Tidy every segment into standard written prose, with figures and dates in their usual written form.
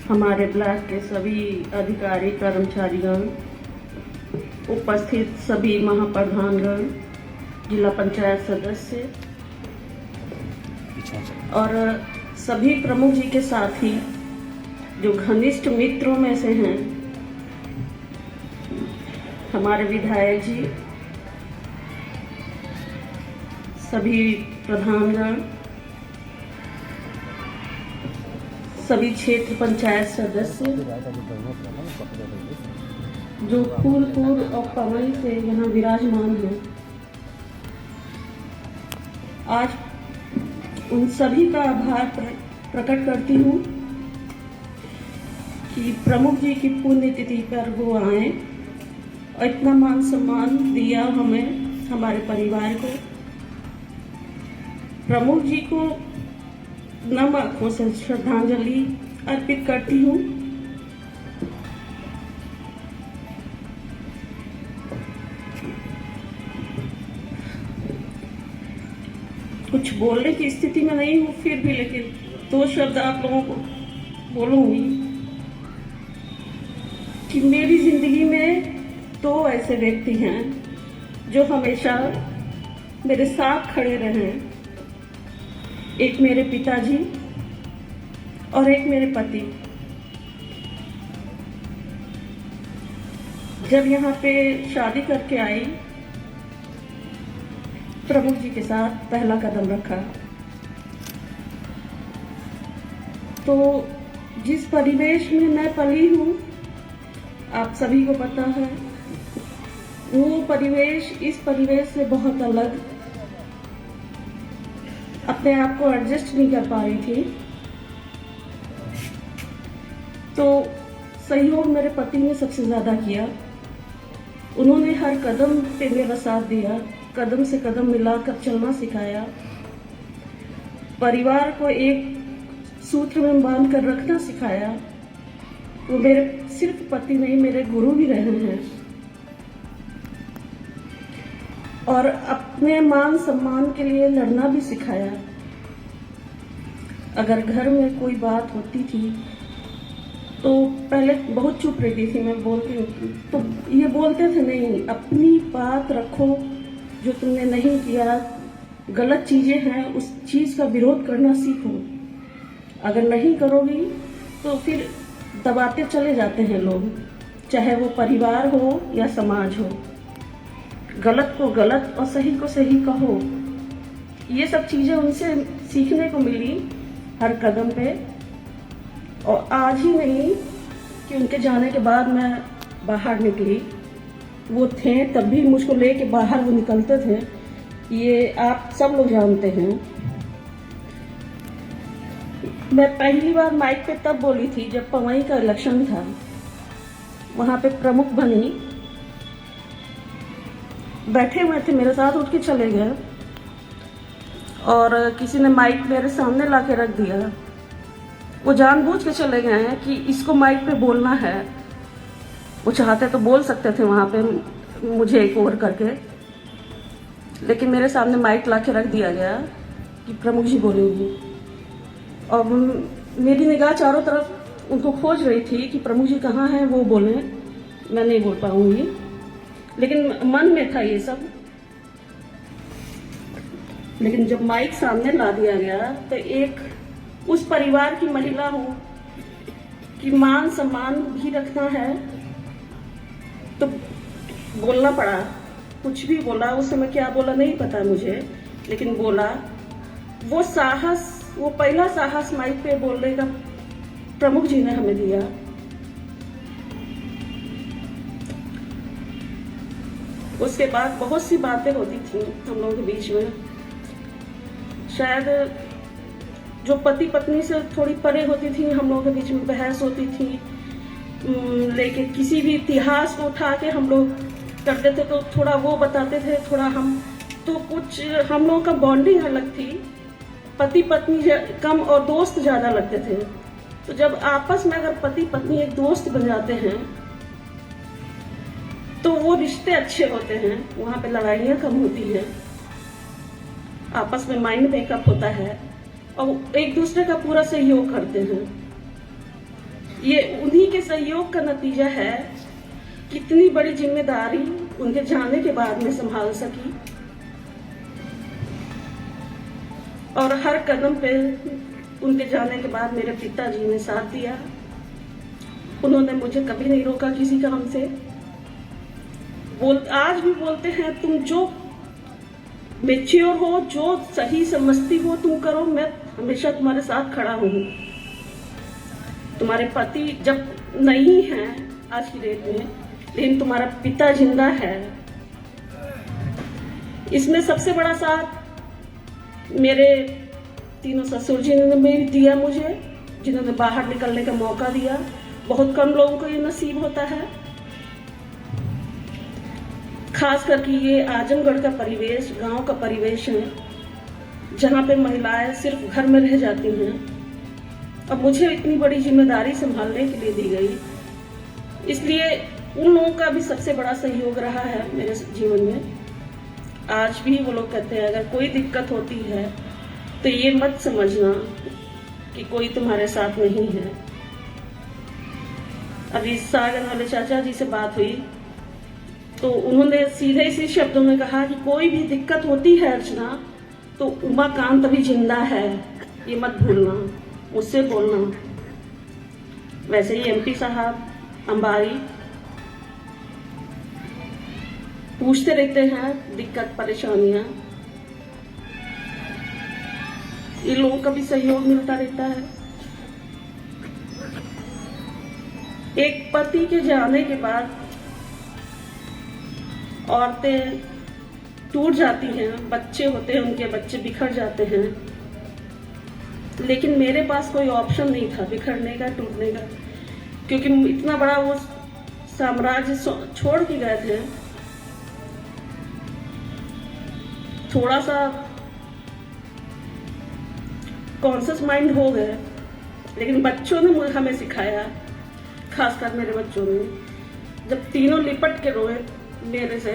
हमारे ब्लॉक के सभी अधिकारी कर्मचारीगण, उपस्थित सभी महाप्रधानगण, जिला पंचायत सदस्य और सभी प्रमुख जी के साथी जो घनिष्ठ मित्रों में से हैं, हमारे विधायक जी, सभी प्रधानगण, सभी क्षेत्र पंचायत सदस्य जो फूलपुर और पवई से यहाँ विराजमान हैं, आज उन सभी का आभार प्रकट करती हूँ कि प्रमुख जी की पुण्यतिथि पर वो आए और इतना मान सम्मान दिया हमें, हमारे परिवार को। प्रमुख जी को नम आंखों से श्रद्धांजलि अर्पित करती हूँ। कुछ बोलने की स्थिति में नहीं हूँ फिर भी, लेकिन दो शब्द आप लोगों को बोलूंगी कि मेरी जिंदगी में दो ऐसे व्यक्ति हैं जो हमेशा मेरे साथ खड़े रहे। एक मेरे पिताजी और एक मेरे पति। जब यहाँ पे शादी करके आई, प्रमुख जी के साथ पहला कदम रखा, तो जिस परिवेश में मैं पली हूँ आप सभी को पता है, वो परिवेश इस परिवेश से बहुत अलग। अपने आप को एडजस्ट नहीं कर पा रही थी, तो सहयोग मेरे पति ने सबसे ज़्यादा किया। उन्होंने हर कदम पे मेरा साथ दिया, कदम से कदम मिलाकर चलना सिखाया, परिवार को एक सूत्र में बांध कर रखना सिखाया। वो मेरे सिर्फ पति नहीं, मेरे गुरु भी रहे हैं। और अपने मान सम्मान के लिए लड़ना भी सिखाया। अगर घर में कोई बात होती थी तो पहले बहुत चुप रहती थी, मैं बोलती तो ये बोलते थे, नहीं अपनी बात रखो, जो तुमने नहीं किया, गलत चीजें हैं, उस चीज का विरोध करना सीखो। अगर नहीं करोगी तो फिर दबाते चले जाते हैं लोग, चाहे वो परिवार हो या समाज हो। गलत को गलत और सही को सही कहो। ये सब चीजें उनसे सीखने को मिली हर कदम पे। और आज ही नहीं कि उनके जाने के बाद मैं बाहर निकली, वो थे तब भी मुझको लेके बाहर वो निकलते थे, ये आप सब लोग जानते हैं। मैं पहली बार माइक पे तब बोली थी जब पवई का इलेक्शन था, वहां पे प्रमुख बनी, बैठे हुए थे, मेरे साथ उठ के चले गए और किसी ने माइक मेरे सामने ला के रख दिया। वो जानबूझ के चले गए हैं कि इसको माइक पे बोलना है। वो चाहते तो बोल सकते थे वहाँ पे मुझे एक ओवर करके, लेकिन मेरे सामने माइक ला के रख दिया गया कि प्रमुख जी बोलेंगी। और मेरी निगाह चारों तरफ उनको खोज रही थी कि प्रमुख जी कहाँ हैं, वो बोलें, मैं नहीं बोल पाऊंगी, लेकिन मन में था ये सब। लेकिन जब माइक सामने ला दिया गया तो एक उस परिवार की महिला हूँ कि मान सम्मान भी रखना है, तो बोलना पड़ा। कुछ भी बोला, उस समय क्या बोला नहीं पता मुझे, लेकिन बोला। वो साहस, वो पहला साहस माइक पे बोलने का प्रमुख जी ने हमें दिया। उसके बाद बहुत सी बातें होती थी हम लोगों के बीच में। शायद जो पति पत्नी से थोड़ी परे होती थी, हम लोगों के बीच में बहस होती थी, लेकिन किसी भी इतिहास को उठा के हम लोग करते थे तो थोड़ा वो बताते थे, थोड़ा हम तो कुछ हम लोगों का बॉन्डिंग अलग थी। पति पत्नी कम और दोस्त ज़्यादा लगते थे। तो जब आपस में अगर पति पत्नी एक दोस्त बन जाते हैं तो वो रिश्ते अच्छे होते हैं, वहाँ पे लड़ाइयाँ कम होती हैं, आपस में माइंड मेकअप होता है और एक दूसरे का पूरा सहयोग करते हैं। ये उन्हीं के सहयोग का नतीजा है। कितनी बड़ी जिम्मेदारी उनके जाने के बाद मैं संभाल सकी और हर कदम पे उनके जाने के बाद मेरे पिताजी ने साथ दिया। उन्होंने मुझे कभी नहीं रोका किसी काम से। आज भी बोलते हैं तुम जो मैच्योर हो, जो सही समझती हो तुम करो, मैं हमेशा तुम्हारे साथ खड़ा हूँ। तुम्हारे पति जब नहीं हैं आज की डेट में, लेकिन तुम्हारा पिता जिंदा है। इसमें सबसे बड़ा साथ मेरे तीनों ससुर जी ने भी दिया मुझे, जिन्होंने बाहर निकलने का मौका दिया। बहुत कम लोगों को ये नसीब होता है। खास करके ये आजमगढ़ का परिवेश, गांव का परिवेश है, जहाँ पे महिलाएं सिर्फ घर में रह जाती हैं। अब मुझे इतनी बड़ी जिम्मेदारी संभालने के लिए दी गई, इसलिए उन लोगों का भी सबसे बड़ा सहयोग रहा है मेरे जीवन में। आज भी वो लोग कहते हैं अगर कोई दिक्कत होती है तो ये मत समझना कि कोई तुम्हारे साथ नहीं है। अभी सागन वाले चाचा जी से बात हुई तो उन्होंने सीधे शब्दों में कहा कि कोई भी दिक्कत होती है अर्चना तो उमाकांत अभी जिंदा है, ये मत भूलना, मुझसे बोलना। वैसे ही एमपी साहब अंबारी पूछते रहते हैं दिक्कत परेशानियां, इन लोगों का भी सहयोग मिलता रहता है। एक पति के जाने के बाद औरतें टूट जाती हैं, बच्चे होते हैं, उनके बच्चे बिखर जाते हैं, लेकिन मेरे पास कोई ऑप्शन नहीं था बिखरने का, टूटने का, क्योंकि इतना बड़ा वो साम्राज्य छोड़ के गए थे। थोड़ा सा कॉन्शियस माइंड हो गए, लेकिन बच्चों ने हमें सिखाया, खासकर मेरे बच्चों ने, जब तीनों लिपट के रोए मेरे से,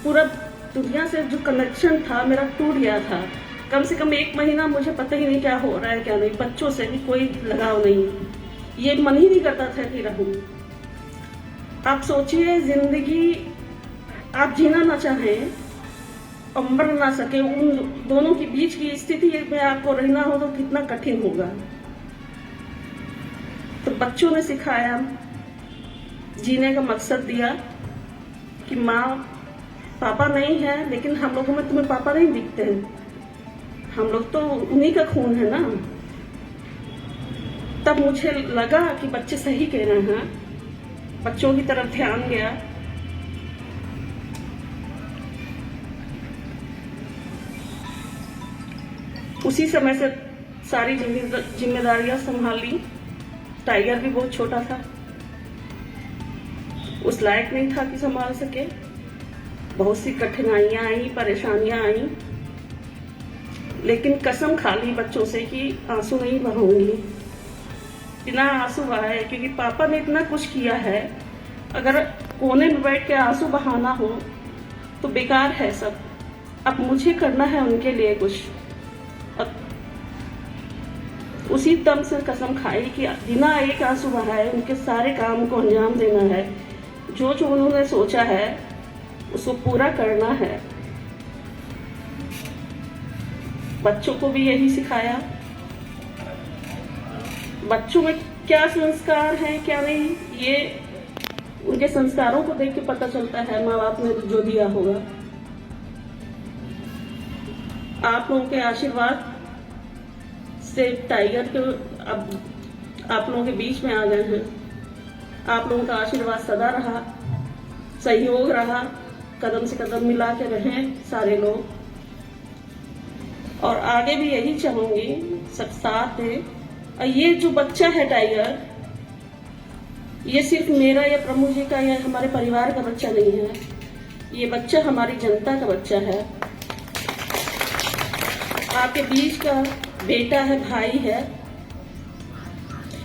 पूरा दुनिया से जो कनेक्शन था मेरा टूट गया था। कम से कम 1 महीना मुझे पता ही नहीं क्या हो रहा है क्या नहीं, बच्चों से भी कोई लगाव नहीं, ये मन ही नहीं करता था कि रहूं। आप सोचिए, जिंदगी आप जीना ना चाहें और मर ना सके, उन दोनों के बीच की स्थिति में आपको रहना हो तो कितना कठिन होगा। तो बच्चों ने सिखाया, जीने का मकसद दिया कि माँ पापा नहीं है, लेकिन हम लोगों में तुम्हें पापा नहीं दिखते हैं, हम लोग तो उन्हीं का खून है ना। तब मुझे लगा कि बच्चे सही कह रहे हैं, बच्चों की तरफ ध्यान गया। उसी समय से सारी जिम्मेदारियां संभाल ली। टाइगर भी बहुत छोटा था, उस लायक नहीं था कि संभाल सके। बहुत सी कठिनाइयां आई, परेशानियां आई, लेकिन कसम खा ली बच्चों से कि आंसू नहीं बहाऊंगी, बिना आंसू बहाए, क्योंकि पापा ने इतना कुछ किया है। अगर कोने में बैठ के आंसू बहाना हो तो बेकार है सब। अब मुझे करना है उनके लिए कुछ। उसी दम से कसम खाई कि बिना एक आंसू बहाए उनके सारे काम को अंजाम देना है। जो जो उन्होंने सोचा है उसको पूरा करना है। बच्चों को भी यही सिखाया। बच्चों में क्या संस्कार है क्या नहीं, ये उनके संस्कारों को देख के पता चलता है, माँ बाप ने जो दिया होगा। आप लोगों के आशीर्वाद से टाइगर के अब आप लोगों के बीच में आ गए हैं। आप लोगों का आशीर्वाद सदा रहा, सहयोग रहा, कदम से कदम मिला के रहें सारे लोग, और आगे भी यही चाहूंगी, सब साथ है। और ये जो बच्चा है टाइगर, ये सिर्फ मेरा या प्रभु जी का या हमारे परिवार का बच्चा नहीं है, ये बच्चा हमारी जनता का बच्चा है, आपके बीच का बेटा है, भाई है।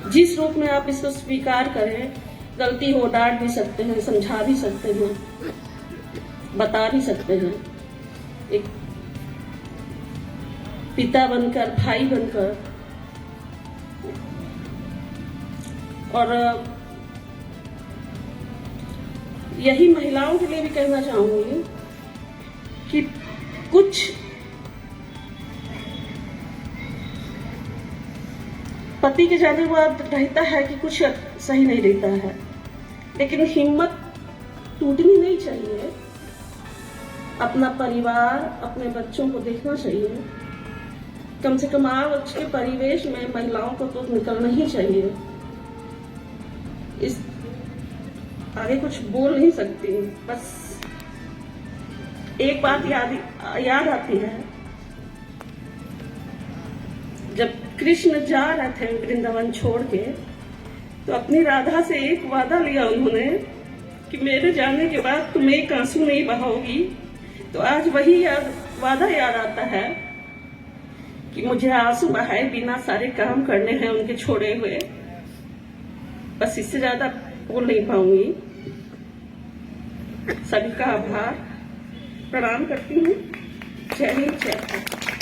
जिस रूप में आप इसको स्वीकार करें, गलती हो डांट भी सकते हैं, समझा भी सकते हैं, बता भी सकते हैं। एक पिता बनकर, भाई बनकर और यही महिलाओं के लिए भी कहना चाहूंगी कि कुछ पति के जाने के बाद रहता है कि कुछ सही नहीं रहता है, लेकिन हिम्मत टूटनी नहीं चाहिए। अपना परिवार, अपने बच्चों को देखना चाहिए। कम से कम आज के परिवेश में महिलाओं को तो निकलना ही चाहिए। इस आगे कुछ बोल नहीं सकती, बस एक बात याद आती है, जब कृष्ण जा रहे थे वृंदावन छोड़ के, तो अपनी राधा से एक वादा लिया उन्होंने कि मेरे जाने के बाद तुम एक आंसू नहीं बहाओगी। तो आज वही वादा याद आता है कि मुझे आंसू बहाए बिना सारे काम करने हैं उनके छोड़े हुए। बस इससे ज्यादा बोल नहीं पाऊंगी। सभी का आभार, प्रणाम करती हूँ। जय हिंद, जय भारत।